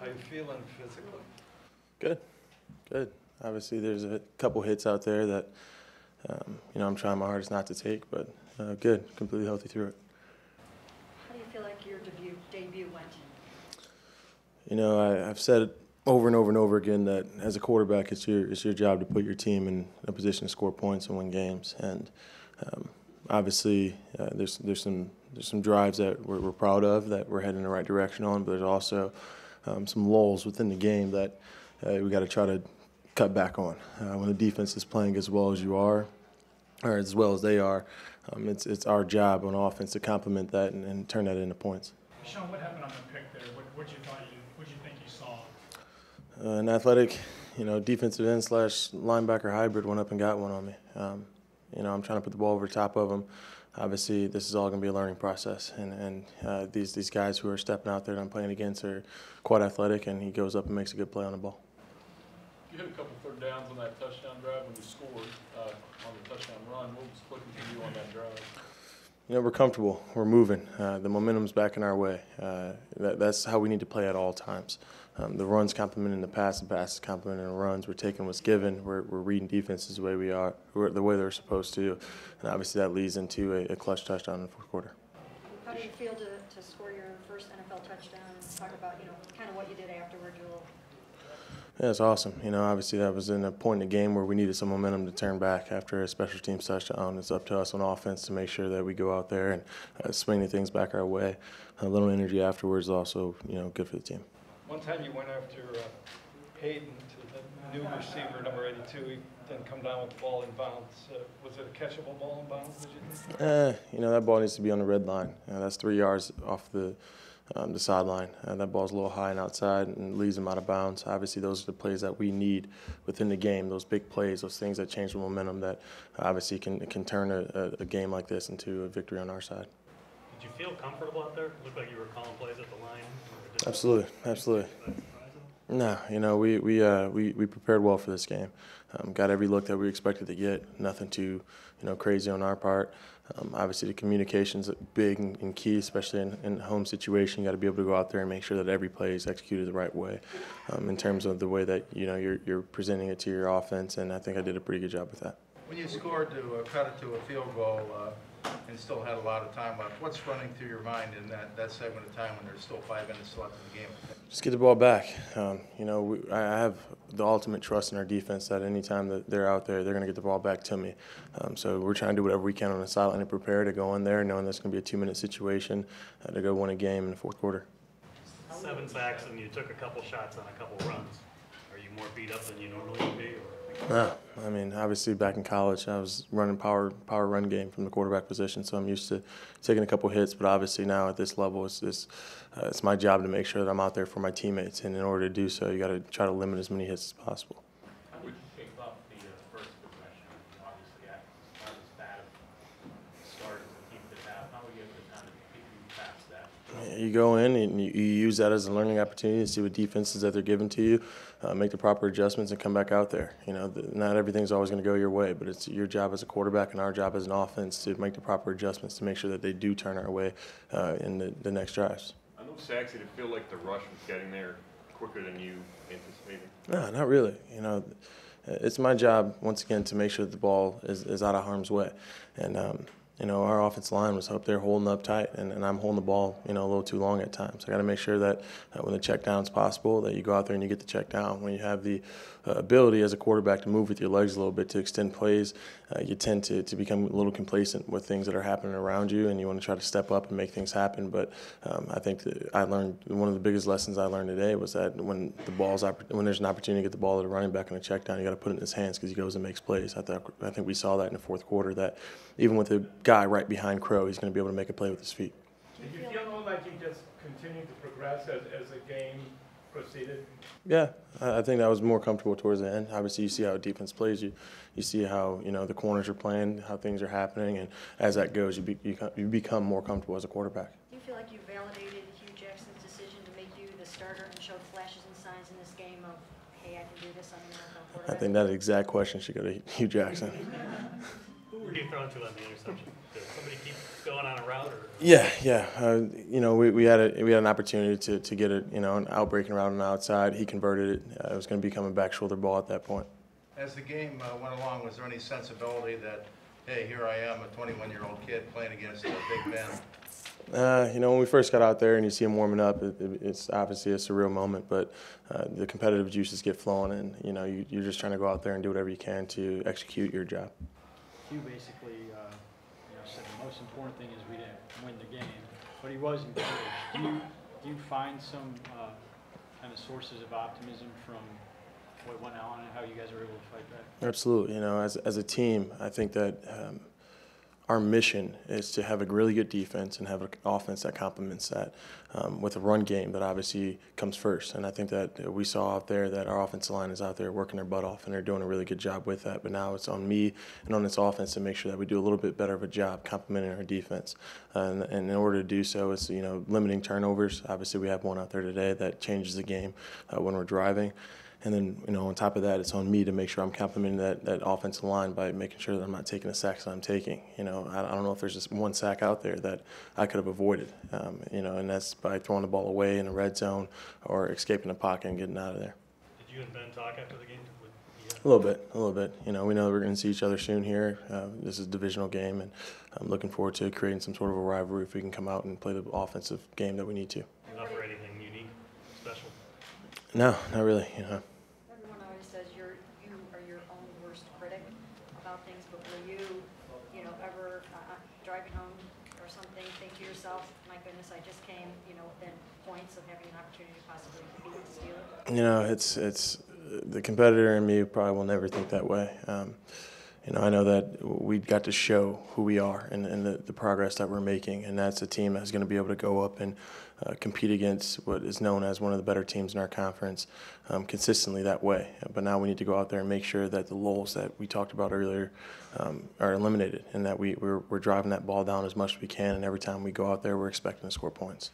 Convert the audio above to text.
How you feeling physically? Good, good. Obviously, there's a couple hits out there that I'm trying my hardest not to take, but good, completely healthy through it. How do you feel like your debut went? I've said it over and over and over again that as a quarterback, it's your job to put your team in a position to score points and win games. And obviously, there's some drives that we're proud of, that we're heading in the right direction on, but there's also some lulls within the game that we got to try to cut back on. When the defense is playing as well as you are, or as well as they are, it's our job on offense to complement that and turn that into points. DeShone, what happened on the pick there? What you think you saw? An athletic, defensive end / linebacker hybrid went up and got one on me. I'm trying to put the ball over the top of them. Obviously, this is all going to be a learning process, and these guys who are stepping out there that I'm playing against are quite athletic, and he goes up and makes a good play on the ball. You had a couple third downs on that touchdown drive when you scored on the touchdown run. What was clicking for you on that drive? We're comfortable. We're moving. The momentum's back in our way. That's how we need to play at all times. The run's complementing the pass is complementing the runs. We're taking what's given. We're reading defenses the way we are, the way they're supposed to. And obviously that leads into a clutch touchdown in the fourth quarter. How do you feel to score your first NFL touchdown and talk about, kind of what you did afterward, Joel? Yeah, it's awesome. Obviously that was in a point in the game where we needed some momentum to turn back after a special teams touchdown. It's up to us on offense to make sure that we go out there and swing the things back our way. A little energy afterwards is also, good for the team. One time you went after Hayden to the new receiver, number 82. He didn't come down with the ball in bounds. Was it a catchable ball in bounds, did you think? That ball needs to be on the red line. That's 3 yards off the sideline. That ball's a little high and outside and leaves him out of bounds. Obviously, those are the plays that we need within the game, those big plays, those things that change the momentum that obviously can turn a game like this into a victory on our side. Did you feel comfortable out there? It looked like you were calling plays at the line. Absolutely. No, we prepared well for this game. Got every look that we expected to get. Nothing too, crazy on our part. Obviously, the communication's big and key, especially in a home situation. You got to be able to go out there and make sure that every play is executed the right way, in terms of the way that you're presenting it to your offense. And I think I did a pretty good job with that. When you scored to cut it to a field goal and still had a lot of time left, what's running through your mind in that segment of time when there's still 5 minutes left in the game? Just get the ball back. I have the ultimate trust in our defense that any time that they're out there, they're going to get the ball back to me. So we're trying to do whatever we can on the sideline to prepare to go in there, knowing that's going to be a 2-minute situation to go win a game in the fourth quarter. 7 sacks and you took a couple shots on a couple runs. Are you more beat up than you normally would be? No, obviously back in college, I was running power run game from the quarterback position, so I'm used to taking a couple hits. But obviously now at this level, it's my job to make sure that I'm out there for my teammates, and in order to do so, you got to try to limit as many hits as possible. How would you think about the first possession? Obviously, not as bad of start as the team did have. How would you have the time to get you past that? You go in and you use that as a learning opportunity to see what defenses that they're giving to you, make the proper adjustments, and come back out there. Not everything's always going to go your way, but it's your job as a quarterback and our job as an offense to make the proper adjustments to make sure that they do turn our way in the next drives. I know, Saxy, did it feel like the rush was getting there quicker than you anticipated? No, not really. It's my job, once again, to make sure that the ball is out of harm's way. And, our offensive line was up there holding up tight, and I'm holding the ball, a little too long at times. I got to make sure that when the check down is possible, that you go out there and you get the check down. When you have the ability as a quarterback to move with your legs a little bit to extend plays, you tend to become a little complacent with things that are happening around you, and you want to try to step up and make things happen. But I think that I learned one of the biggest lessons I learned today was that when there's an opportunity to get the ball to the running back on a check down, you got to put it in his hands because he goes and makes plays. I think we saw that in the fourth quarter, that even with a guy right behind Crow, he's going to be able to make a play with his feet. Did you feel like you just continued to progress as the game proceeded? Yeah, I think I was more comfortable towards the end. Obviously, you see how defense plays. You see how the corners are playing, how things are happening, and as that goes, you become more comfortable as a quarterback. Do you feel like you validated Hugh Jackson's decision to make you the starter and showed flashes and signs in this game of, hey, I can do this, I'm an NFL quarterback? I think that exact question should go to Hugh Jackson. Who Who were you throwing to on the interception? Did somebody keep going on a route? Or? Yeah. You know, we had an opportunity to get an outbreaking route on the outside. He converted it. It was going to become a back shoulder ball at that point. As the game went along, was there any sensibility that, hey, here I am, a 21-year-old kid playing against Big Ben? You know, when we first got out there and you see him warming up, it's obviously a surreal moment, but the competitive juices get flowing, and you know, you're just trying to go out there and do whatever you can to execute your job. You basically said the most important thing is we didn't win the game, but he was encouraged. Do you find some kind of sources of optimism from what went on and how you guys were able to fight back? Absolutely. You know, as a team, I think that our mission is to have a really good defense and have an offense that complements that with a run game that obviously comes first. And I think that we saw out there that our offensive line is out there working their butt off, and they're doing a really good job with that. But now it's on me and on this offense to make sure that we do a little bit better of a job complementing our defense. And in order to do so, it's limiting turnovers. Obviously, we have one out there today that changes the game when we're driving. And then, on top of that, it's on me to make sure I'm complimenting that offensive line by making sure that I'm not taking the sacks that I'm taking. I don't know if there's just one sack out there that I could have avoided, and that's by throwing the ball away in the red zone or escaping the pocket and getting out of there. Did you and Ben talk after the game? A little bit. We know we're going to see each other soon here. This is a divisional game, and I'm looking forward to creating some sort of a rivalry if we can come out and play the offensive game that we need to. Enough for anything unique, special? No, not really. Everyone always says you are your own worst critic about things, but will you ever driving home or something think to yourself, my goodness, I just came, within points of having an opportunity to possibly beat the Steelers? It's the competitor in me probably will never think that way. I know that we got to show who we are and the progress that we're making, and that's a team that's going to be able to go up and compete against what is known as one of the better teams in our conference consistently that way. But now we need to go out there and make sure that the lulls that we talked about earlier are eliminated, and that we're driving that ball down as much as we can, and every time we go out there, we're expecting to score points.